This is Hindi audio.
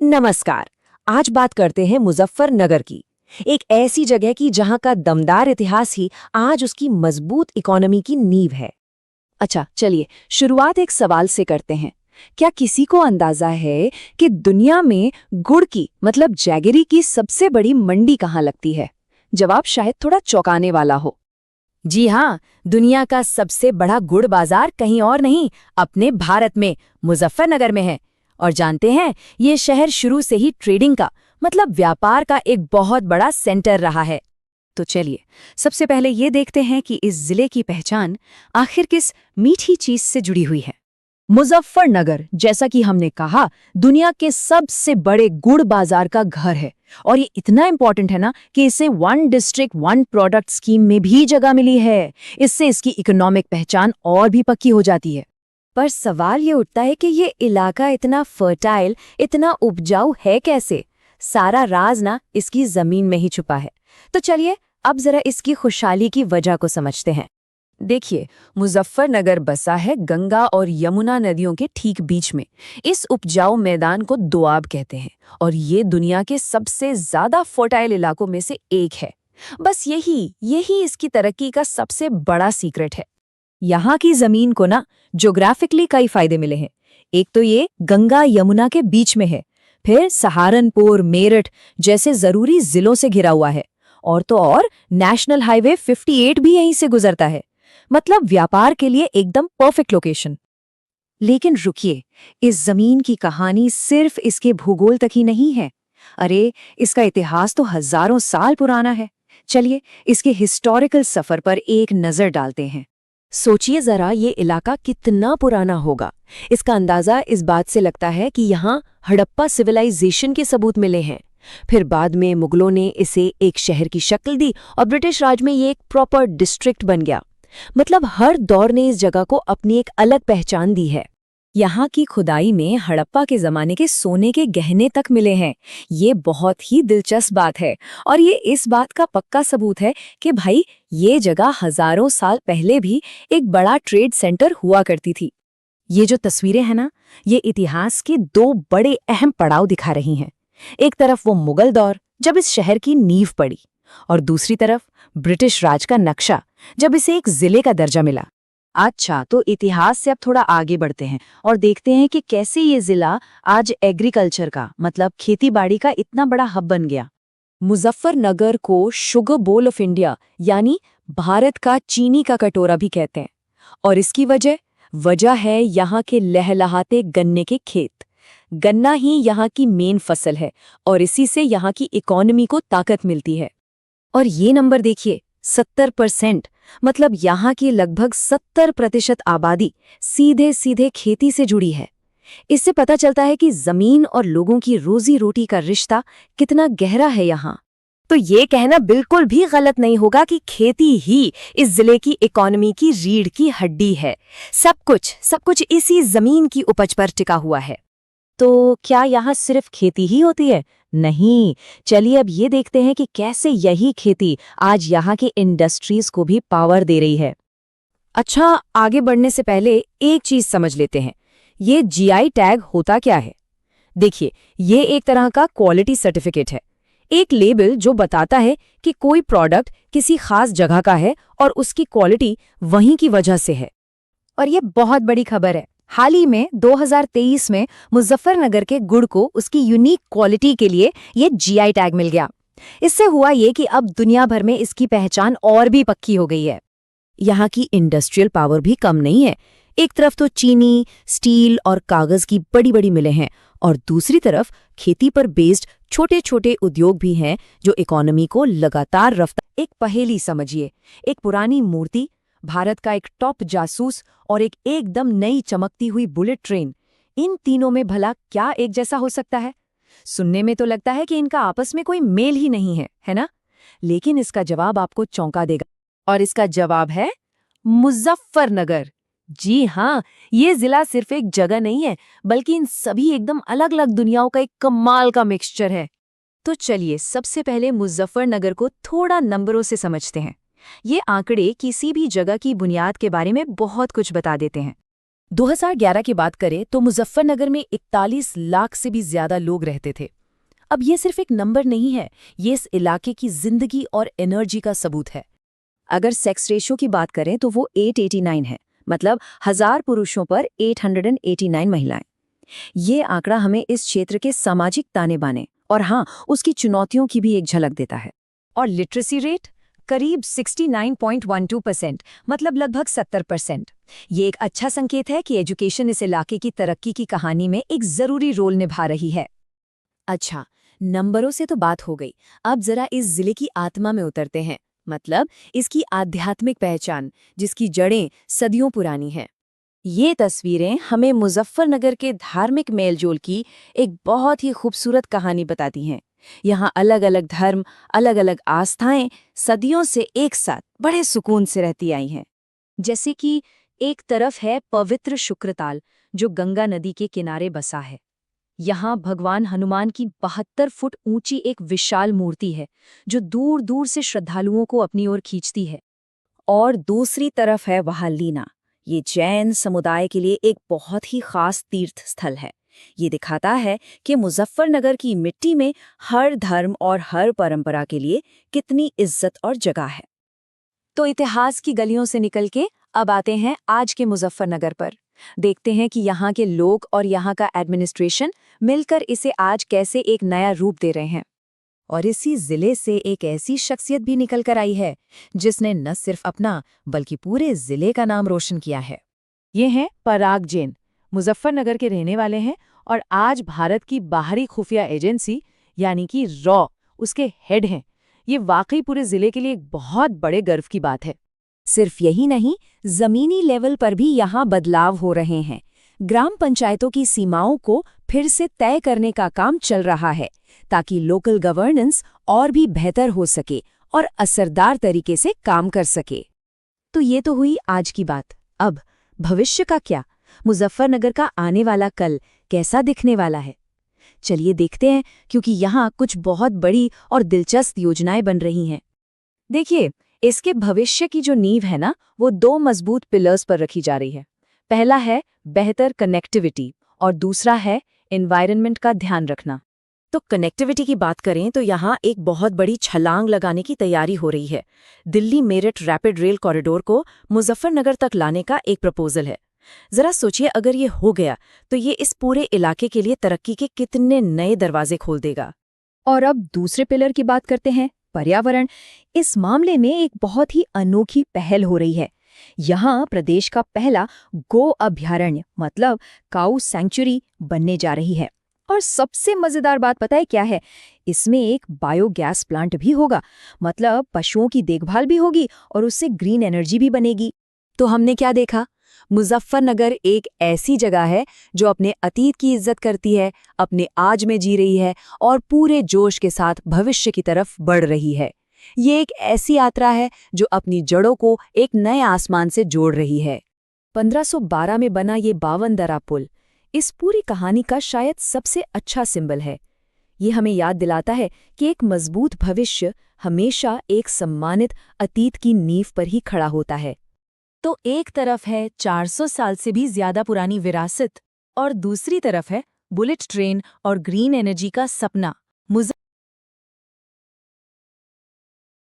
नमस्कार। आज बात करते हैं मुजफ्फरनगर की। एक ऐसी जगह की जहां का दमदार इतिहास ही आज उसकी मजबूत इकोनॉमी की नींव है। अच्छा, चलिए शुरुआत एक सवाल से करते हैं। क्या किसी को अंदाजा है कि दुनिया में गुड़ की मतलब जैगरी की सबसे बड़ी मंडी कहाँ लगती है? जवाब शायद थोड़ा चौंकाने वाला हो। जी हाँ, दुनिया का सबसे बड़ा गुड़ बाजार कहीं और नहीं, अपने भारत में मुजफ्फरनगर में है। और जानते हैं, ये शहर शुरू से ही ट्रेडिंग का मतलब व्यापार का एक बहुत बड़ा सेंटर रहा है। तो चलिए सबसे पहले ये देखते हैं कि इस जिले की पहचान आखिर किस मीठी चीज से जुड़ी हुई है। मुजफ्फरनगर, जैसा कि हमने कहा, दुनिया के सबसे बड़े गुड़ बाजार का घर है। और ये इतना इंपॉर्टेंट है ना कि इसे one district one product scheme में भी जगह मिली है। इससे इसकी इकोनॉमिक पहचान और भी पक्की हो जाती है। पर सवाल ये उठता है कि ये इलाका इतना फर्टाइल, इतना उपजाऊ है कैसे? सारा राज ना इसकी जमीन में ही छुपा है। तो चलिए अब जरा इसकी खुशहाली की वजह को समझते हैं। देखिए, मुजफ्फरनगर बसा है गंगा और यमुना नदियों के ठीक बीच में। इस उपजाऊ मैदान को दोआब कहते हैं और ये दुनिया के सबसे ज्यादा फर्टाइल इलाकों में से एक है। बस यही इसकी तरक्की का सबसे बड़ा सीक्रेट है। यहाँ की जमीन को ना ज्योग्राफिकली कई फायदे मिले हैं। एक तो ये गंगा यमुना के बीच में है, फिर सहारनपुर, मेरठ जैसे जरूरी जिलों से घिरा हुआ है, और तो और नेशनल हाईवे 58 भी यहीं से गुजरता है। मतलब व्यापार के लिए एकदम परफेक्ट लोकेशन। लेकिन रुकिए, इस जमीन की कहानी सिर्फ इसके भूगोल तक ही नहीं है। अरे, इसका इतिहास तो हजारों साल पुराना है। चलिए इसके हिस्टोरिकल सफर पर एक नजर डालते हैं। सोचिए जरा, ये इलाका कितना पुराना होगा। इसका अंदाजा इस बात से लगता है कि यहाँ हड़प्पा सिविलाइजेशन के सबूत मिले हैं। फिर बाद में मुगलों ने इसे एक शहर की शक्ल दी और ब्रिटिश राज में ये एक प्रॉपर डिस्ट्रिक्ट बन गया। मतलब हर दौर ने इस जगह को अपनी एक अलग पहचान दी है। यहाँ की खुदाई में हड़प्पा के जमाने के सोने के गहने तक मिले हैं। ये बहुत ही दिलचस्प बात है और ये इस बात का पक्का सबूत है कि भाई ये जगह हजारों साल पहले भी एक बड़ा ट्रेड सेंटर हुआ करती थी। ये जो तस्वीरें हैं ना, ये इतिहास के दो बड़े अहम पड़ाव दिखा रही हैं। एक तरफ वो मुगल दौर, जब इस शहर की नींव पड़ी, और दूसरी तरफ ब्रिटिश राज का नक्शा, जब इसे एक जिले का दर्जा मिला। अच्छा, तो इतिहास से अब थोड़ा आगे बढ़ते हैं और देखते हैं कि कैसे ये जिला आज एग्रीकल्चर का मतलब खेतीबाड़ी का इतना बड़ा हब बन गया। मुजफ्फरनगर को शुगर बोल ऑफ इंडिया यानी भारत का चीनी का कटोरा भी कहते हैं। और इसकी वजह है यहाँ के लहलहाते गन्ने के खेत। गन्ना ही यहाँ की मेन फसल है और इसी से यहाँ की इकोनॉमी को ताकत मिलती है। और ये नंबर देखिए, 70%। मतलब यहाँ की लगभग 70% आबादी सीधे सीधे खेती से जुड़ी है। इससे पता चलता है कि जमीन और लोगों की रोजी रोटी का रिश्ता कितना गहरा है यहाँ। तो ये कहना बिल्कुल भी गलत नहीं होगा कि खेती ही इस जिले की इकोनॉमी की रीढ़ की हड्डी है। सब कुछ इसी जमीन की उपज पर टिका हुआ है। तो क्या यहाँ सिर्फ खेती ही होती है? नहीं। चलिए अब ये देखते हैं कि कैसे यही खेती आज यहाँ के इंडस्ट्रीज को भी पावर दे रही है। अच्छा, आगे बढ़ने से पहले एक चीज समझ लेते हैं। ये जीआई टैग होता क्या है? देखिए, ये एक तरह का क्वालिटी सर्टिफिकेट है। एक लेबल जो बताता है कि कोई प्रोडक्ट किसी खास जगह का है और उसकी क्वालिटी वहीं की वजह से है। और ये बहुत बड़ी खबर है। हाल ही में 2023 में मुजफ्फरनगर के गुड़ को उसकी यूनिक क्वालिटी के लिए ये जीआई टैग मिल गया। इससे हुआ ये कि अब दुनिया भर में इसकी पहचान और भी पक्की हो गई है। यहाँ की इंडस्ट्रियल पावर भी कम नहीं है। एक तरफ तो चीनी, स्टील और कागज की बड़ी बड़ी मिलें हैं और दूसरी तरफ खेती पर बेस्ड छोटे छोटे उद्योग भी हैं जो इकोनॉमी को लगातार रफ्तार। एक पहेली समझिए, एक पुरानी मूर्ति, भारत का एक टॉप जासूस और एक एकदम नई चमकती हुई बुलेट ट्रेन। इन तीनों में भला क्या एक जैसा हो सकता है? सुनने में तो लगता है कि इनका आपस में कोई मेल ही नहीं है ना? लेकिन इसका जवाब आपको चौंका देगा और इसका जवाब है मुजफ्फरनगर। जी हाँ, ये जिला सिर्फ एक जगह नहीं है, बल्कि इन सभी एकदम अलग अलग दुनियाओं का एक कमाल का मिक्सचर है। तो चलिए सबसे पहले मुजफ्फरनगर को थोड़ा नंबरों से समझते हैं। ये आंकड़े किसी भी जगह की बुनियाद के बारे में बहुत कुछ बता देते हैं। 2011 की बात करें तो मुजफ्फरनगर में 41 लाख से भी ज्यादा लोग रहते थे। अब ये सिर्फ एक नंबर नहीं है, ये इस इलाके की जिंदगी और एनर्जी का सबूत है। अगर सेक्स रेशो की बात करें तो वो 889 है, मतलब 1000 पुरुषों पर 889 महिलाएं। ये आंकड़ा हमें इस क्षेत्र के सामाजिक ताने बाने और हाँ, उसकी चुनौतियों की भी एक झलक देता है। और लिटरेसी रेट करीब 69.12%, मतलब लगभग 70%। ये एक अच्छा संकेत है कि एजुकेशन इस इलाके की तरक्की की कहानी में एक जरूरी रोल निभा रही है। अच्छा, नंबरों से तो बात हो गई, अब जरा इस जिले की आत्मा में उतरते हैं, मतलब इसकी आध्यात्मिक पहचान, जिसकी जड़ें सदियों पुरानी हैं। ये तस्वीरें हमें मुजफ्फरनगर के धार्मिक मेलजोल की एक बहुत ही खूबसूरत कहानी बताती हैं। यहाँ अलग अलग धर्म, अलग अलग आस्थाएं सदियों से एक साथ बड़े सुकून से रहती आई हैं। जैसे कि एक तरफ है पवित्र शुक्रताल, जो गंगा नदी के किनारे बसा है। यहाँ भगवान हनुमान की 72 फुट ऊंची एक विशाल मूर्ति है, जो दूर दूर से श्रद्धालुओं को अपनी ओर खींचती है। और दूसरी तरफ है वहालीना, ये जैन समुदाय के लिए एक बहुत ही खास तीर्थ स्थल है। ये दिखाता है कि मुजफ्फरनगर की मिट्टी में हर धर्म और हर परंपरा के लिए कितनी इज्जत और जगह है। तो इतिहास की गलियों से निकल के अब आते हैं आज के मुजफ्फरनगर पर। देखते हैं कि यहाँ के लोग और यहाँ का एडमिनिस्ट्रेशन मिलकर इसे आज कैसे एक नया रूप दे रहे हैं। और इसी जिले से एक ऐसी शख्सियत भी निकल कर आई है, जिसने न सिर्फ अपना बल्कि पूरे जिले का नाम रोशन किया है। ये हैं पराग जैन, मुजफ्फरनगर के रहने वाले हैं और आज भारत की बाहरी खुफिया एजेंसी यानी कि रॉ उसके हेड हैं। ये वाकई पूरे जिले के लिए एक बहुत बड़े गर्व की बात है। सिर्फ यही नहीं, जमीनी लेवल पर भी यहाँ बदलाव हो रहे हैं। ग्राम पंचायतों की सीमाओं को फिर से तय करने का काम चल रहा है, ताकि लोकल गवर्नेंस और भी बेहतर हो सके और असरदार तरीके से काम कर सके। तो ये तो हुई आज की बात। अब भविष्य का क्या? मुजफ्फरनगर का आने वाला कल कैसा दिखने वाला है? चलिए देखते हैं, क्योंकि यहाँ कुछ बहुत बड़ी और दिलचस्प योजनाएं बन रही हैं। देखिए, इसके भविष्य की जो नींव है ना, वो 2 मजबूत पिलर्स पर रखी जा रही है। पहला है बेहतर कनेक्टिविटी और दूसरा है एनवायरनमेंट का ध्यान रखना। तो कनेक्टिविटी की बात करें तो यहाँ एक बहुत बड़ी छलांग लगाने की तैयारी हो रही है। Delhi Meerut rapid rail corridor को मुजफ्फरनगर तक लाने का एक प्रपोजल है। जरा सोचिए, अगर ये हो गया तो ये इस पूरे इलाके के लिए तरक्की के कितने नए दरवाजे खोल देगा। और अब दूसरे पिलर की बात करते हैं, पर्यावरण। इस मामले में एक बहुत ही अनोखी पहल हो रही है। यहाँ प्रदेश का पहला गो अभयारण्य मतलब काऊ सैंक्चुरी बनने जा रही है। और सबसे मजेदार बात पता है क्या है? इसमें एक बायोगैस प्लांट भी होगा, मतलब पशुओं की देखभाल भी होगी और उससे ग्रीन एनर्जी भी बनेगी। तो हमने क्या देखा? मुजफ्फरनगर एक ऐसी जगह है जो अपने अतीत की इज्जत करती है, अपने आज में जी रही है और पूरे जोश के साथ भविष्य की तरफ बढ़ रही है। ये एक ऐसी यात्रा है जो अपनी जड़ों को एक नए आसमान से जोड़ रही है। 1512 में बना ये 52 दरा पुल इस पूरी कहानी का शायद सबसे अच्छा सिंबल है। ये हमें याद दिलाता है कि एक मजबूत भविष्य हमेशा एक सम्मानित अतीत की नींव पर ही खड़ा होता है। तो एक तरफ है 400 साल से भी ज्यादा पुरानी विरासत और दूसरी तरफ है बुलेट ट्रेन और ग्रीन एनर्जी का सपना।